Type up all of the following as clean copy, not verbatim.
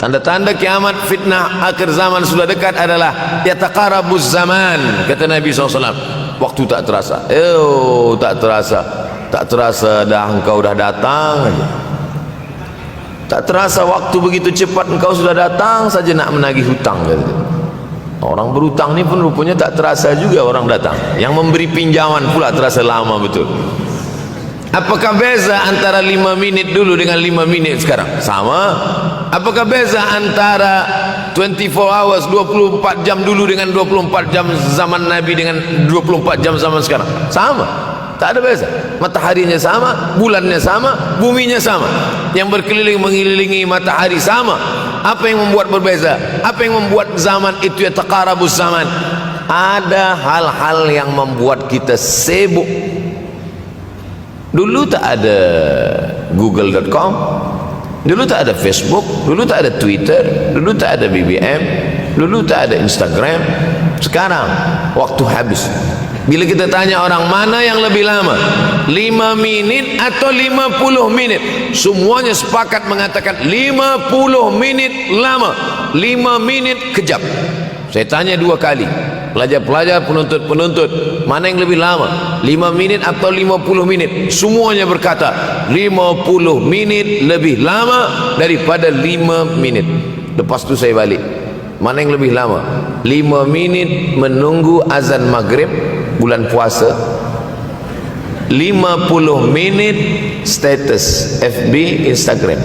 Tanda-tanda kiamat, fitnah akhir zaman sudah dekat adalah yataqarabuz zaman, kata Nabi SAW. Waktu tak terasa, tak terasa dah engkau dah datang aja. Tak terasa waktu begitu cepat, engkau sudah datang saja nak menagih hutang, kata. Orang berhutang ni pun rupanya tak terasa juga orang datang. Yang memberi pinjaman pula terasa lama betul. Apakah beza antara 5 minit dulu dengan 5 minit sekarang? Sama. Apakah beza antara 24 hours, 24 jam dulu dengan 24 jam zaman Nabi dengan 24 jam zaman sekarang? Sama. Tak ada beza. Mataharinya sama, bulannya sama, buminya sama. Yang berkeliling mengelilingi matahari sama. Apa yang membuat berbeza? Apa yang membuat zaman itu yataqarabuz zaman? Ada hal-hal yang membuat kita sibuk. Dulu tak ada google.com, dulu tak ada Facebook, dulu tak ada Twitter, dulu tak ada BBM, dulu tak ada Instagram. Sekarang waktu habis. Bila kita tanya orang mana yang lebih lama, 5 minit atau 50 minit, semuanya sepakat mengatakan 50 menit lama, 5 menit kejap. Saya tanya 2 kali, pelajar-pelajar, penuntut-penuntut, mana yang lebih lama, 5 minit atau 50 menit? Semuanya berkata 50 menit lebih lama daripada 5 minit. Lepas tu saya balik, mana yang lebih lama? 5 minit menunggu azan maghrib bulan puasa, 50 minit status FB, Instagram.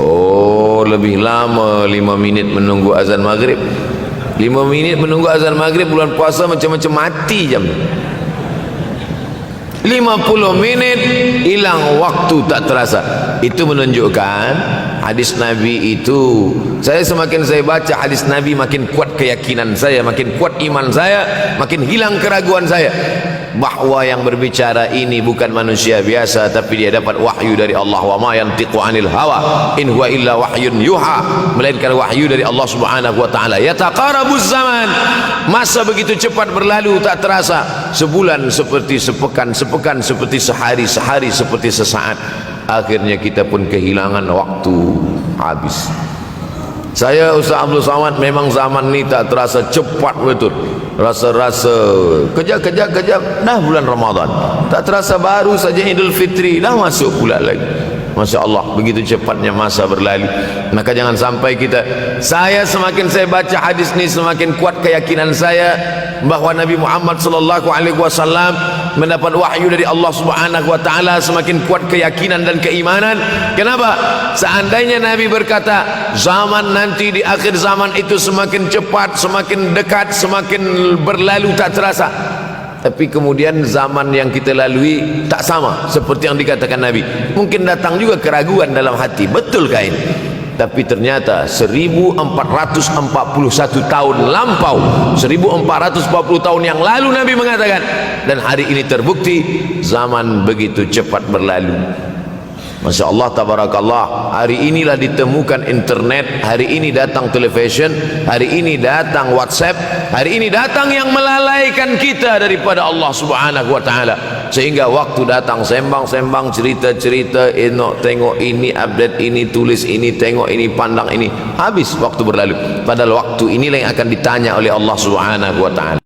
Oh, lebih lama 5 minit menunggu azan maghrib. 5 minit menunggu azan maghrib bulan puasa macam-macam mati jam. 50 minit hilang waktu tak terasa. Itu menunjukkan hadis Nabi itu, semakin saya baca hadis Nabi, makin kuat keyakinan saya, makin kuat iman saya, makin hilang keraguan saya bahwa yang berbicara ini bukan manusia biasa, tapi dia dapat wahyu dari Allah. Wa ma yantiqu anil hawa in huwa illa wahyun yuha, melainkan wahyu dari Allah Subhanahu wa taala. Yataqarabuz zaman, masa begitu cepat berlalu tak terasa. Sebulan seperti sepekan, sepekan seperti sehari, sehari seperti sesaat. Akhirnya kita pun kehilangan waktu, habis. Saya Ustaz Abdul Samad, memang zaman ni tak terasa cepat betul. Rasa-rasa kejap dah bulan Ramadan. Tak terasa baru saja Idul Fitri dah masuk pula lagi. Masya Allah, begitu cepatnya masa berlalu. Maka jangan sampai semakin saya baca hadis ni, semakin kuat keyakinan saya bahawa Nabi Muhammad sallallahu alaihi wasallam mendapat wahyu dari Allah Subhanahu wa taala. Semakin kuat keyakinan dan keimanan. Kenapa? Seandainya Nabi berkata zaman nanti di akhir zaman itu semakin cepat, semakin dekat, semakin berlalu tak terasa, tapi kemudian zaman yang kita lalui tak sama seperti yang dikatakan Nabi. Mungkin datang juga keraguan dalam hati, betulkah ini? Tapi ternyata 1441 tahun lampau, 1440 tahun yang lalu Nabi mengatakan, dan hari ini terbukti zaman begitu cepat berlalu. Masya Allah, tabarakallah. Hari inilah ditemukan internet, hari ini datang television, hari ini datang WhatsApp, hari ini datang yang melalaikan kita daripada Allah Subhanahu wa taala, sehingga waktu datang sembang-sembang, cerita-cerita, tengok ini, update ini, tulis ini, tengok ini, pandang ini, habis waktu berlalu. Padahal waktu inilah yang akan ditanya oleh Allah Subhanahu wa taala.